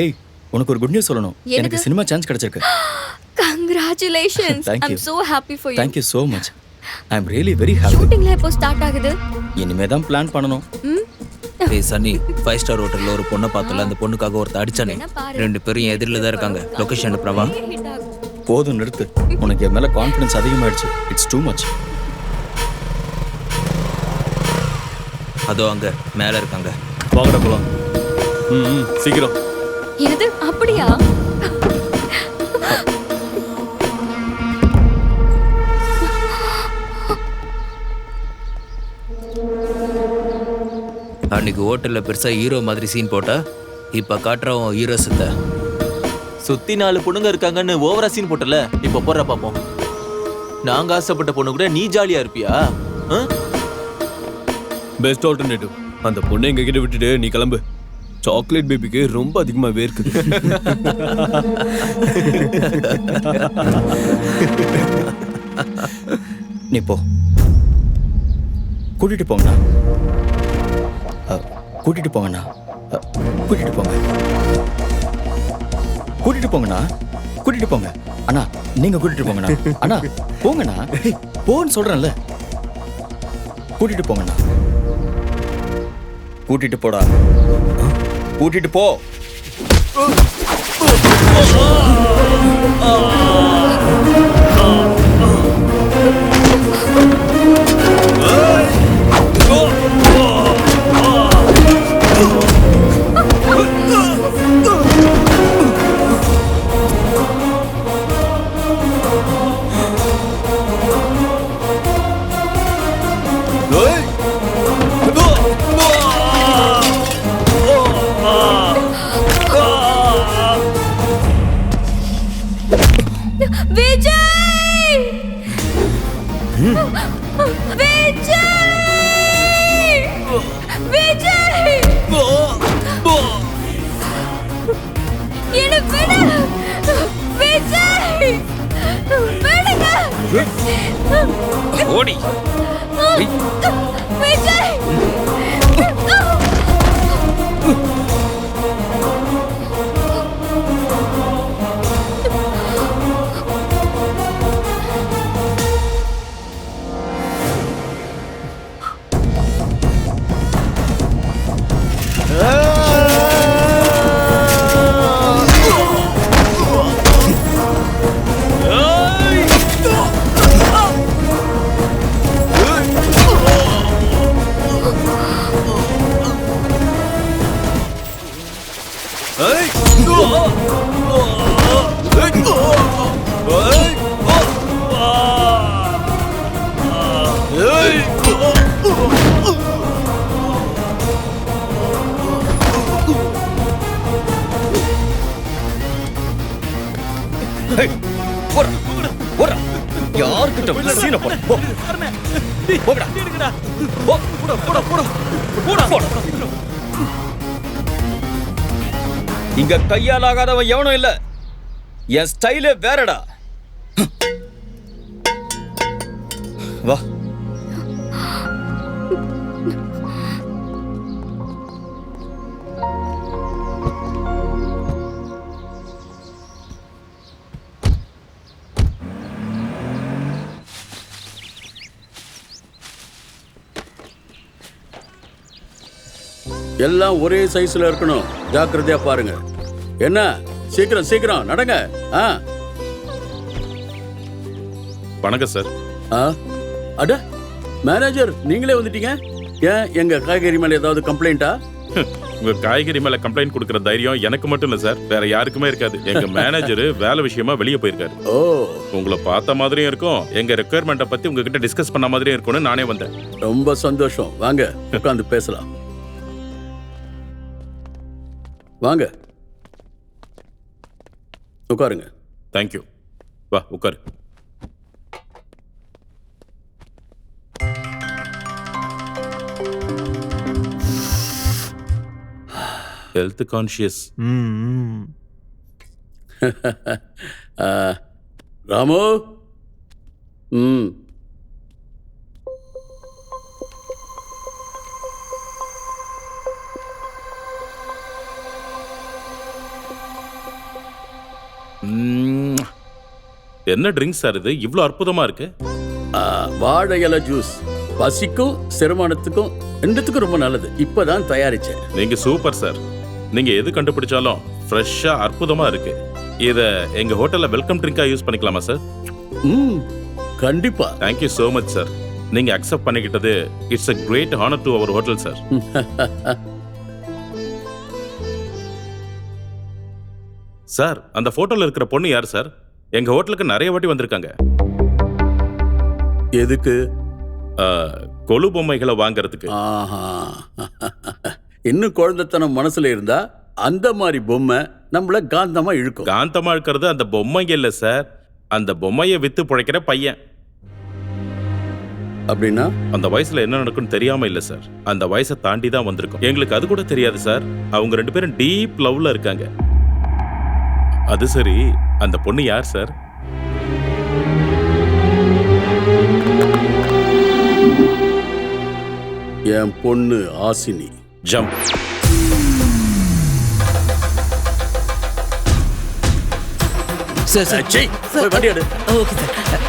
ஏய், உனக்கு ஒரு குட் நியூஸ் சொல்லணும். எனக்கு சினிமா சான்ஸ் கிடைச்சிருக்கு. Congratulations. Thank I'm you. so happy for you. Thank you so much. I'm really very happy. ஷூட்டிங்ல எப்போ ஸ்டார்ட் ஆகுது? இனிமே தான் பிளான் பண்ணணும். ஏய் சன்னி, 5 ஸ்டார் ஹோட்டல்ல ஒரு பொண்ணை பார்த்தல, அந்த பொண்ணுக்காக ஒருத்த அடிச்சானே. 2 பேரும் எதிரில தான் இருக்காங்க. லொகேஷன் அனுப்புறவா? போதும், நிறுத்து. உனக்கு என் மேல கான்ஃபிடன்ஸ் அதிகமாயிடுச்சு. It's too much. அதோ அங்க மேல இருக்காங்க. வாங்கடா போலாம். சீக்கிரம். என்னது அப்படியா? அன்னைக்கு ஹோட்டல்ல பெருசா ஹீரோ மாதிரி சீன் போட்டா, இப்ப காட்டுறவன் ஹீரோ சித்த. சுத்தி 4 பொண்ணுங்க இருக்காங்கன்னு ஓவரா சீன் போட்டல, இப்ப போடுற பாப்போம். நாங்க ஆசைப்பட்ட பொண்ணு கூட நீ ஜாலியா இருப்பியா? Best alternative. அந்த பொண்ணை எங்க கிட்ட விட்டுட்டு நீ கிளம்பு. சாக்லேட் பேபிக்கு ரொம்ப அதிகமாவே இருக்குது. நீ போ. கூட்டிட்டு போங்கண்ணா. கூட்டிட்டு போங்கண்ணா. கூட்டிட்டு போங்க. கூட்டிட்டு போங்கண்ணா. கூட்டிட்டு போங்க. அண்ணா, நீங்க கூட்டிட்டு போங்கண்ணா. அண்ணா, போங்கண்ணா. போன்னு சொல்றேன்ல. கூட்டிட்டு போங்கண்ணா. கூட்டிட்டு போடா. கூட்டிட்டு போ. விஜய்! விஜய்! விஜய்! என்ன விடு! விஜய்! விடுங்க! ஓடி. விஜய்! யார்கிட்ட சீனை போட? போடா. இங்க கையால் ஆகாதவன் எவனும் இல்ல. என் ஸ்டைலே வேறடா. வா. எல்லாம் ஒரே சைஸ்ல இருக்கணும். ஜாக்கிரதையா பாருங்க. என்ன, சீக்கிரம் சீக்கிரம் நடங்க. வணக்கம் சார். அட மேனேஜர், நீங்களே வந்துட்டீங்க. ஏன், எங்க காய்கறி மேல ஏதாவது கம்ப்ளைண்டா? உங்க காய்கறி மேல கம்ப்ளைண்ட் கொடுக்கற தைரியம் எனக்கு மட்டும் இல்ல சார், வேற யாருக்குமே இருக்காது. எங்க மேனேஜர் வேலை விஷயமா வெளியே போயிருக்காரு. ஓ, உங்களை பார்த்த மாதிரியும் இருக்கும், எங்க ரெக்குயர்மெண்ட்டை பத்தி உங்ககிட்ட டிஸ்கஸ் பண்ண மாதிரியும் இருக்கும்னு நானே வந்தேன். ரொம்ப சந்தோஷம். வாங்க உட்காந்து பேசலாம். வாங்க உட்காருங்க. தேங்க்யூ. வா உட்காரு. Health conscious. ராமு. ம்ம். என்ன ட்ரிங்க்ஸ் சார் இது இவ்வளோ அற்புதமா இருக்கு? வாழை இலை ஜூஸ் பசிக்கும் செரிமானத்துக்கும் ரெண்டுத்துக்கும் ரொம்ப நல்லது. இப்பதான் தயாரிச்சேன். நீங்க சூப்பர் சார். நீங்க எது கண்டுபிடிச்சாலும் ஃப்ரெஷ்ஷா அற்புதமா இருக்கு. இத எங்க ஹோட்டல்ல வெல்கம் ட்ரிங்கா யூஸ் பண்ணிக்கலாமா சார்? கண்டிப்பா. Thank you so much sir. நீங்க அக்செப்ட் பண்ணிக்கிட்டது it's a great honor to our hotel sir. Sir அந்த போட்டோல இருக்கிற பொண்ணு யார் சார்? எங்க ஹோட்டலுக்கு நிறைய வாட்டி வந்திருக்காங்க. எதுக்கு? கொலு பொம்மைகளை வாங்குறதுக்கு. ஆஹா. இன்னும் குழந்தைத்தனம் மனசுல இருந்தா அந்த மாதிரி பொம்மை நம்மள காந்தமா இழுக்கும். காந்தமா இருக்கிறது அந்த பொம்மைங்க இல்ல சார், அந்த பொம்மையை வித்து பிழைக்கிற பையன். அப்படின்னா அந்த வயசுல என்ன நடக்கும்னு தெரியாம இல்ல சார், அந்த வயசை தாண்டி தான் வந்திருக்கும். எங்களுக்கு அது கூட தெரியாது சார். அவங்க 2 பேரும் டீப் லவ்ல இருக்காங்க. அது சரி, அந்த பொண்ணு யார் சார்? என் பொண்ணு ஆசினி. ஜம்ப். சார் சார் போய் வண்டி எடு. Okay sir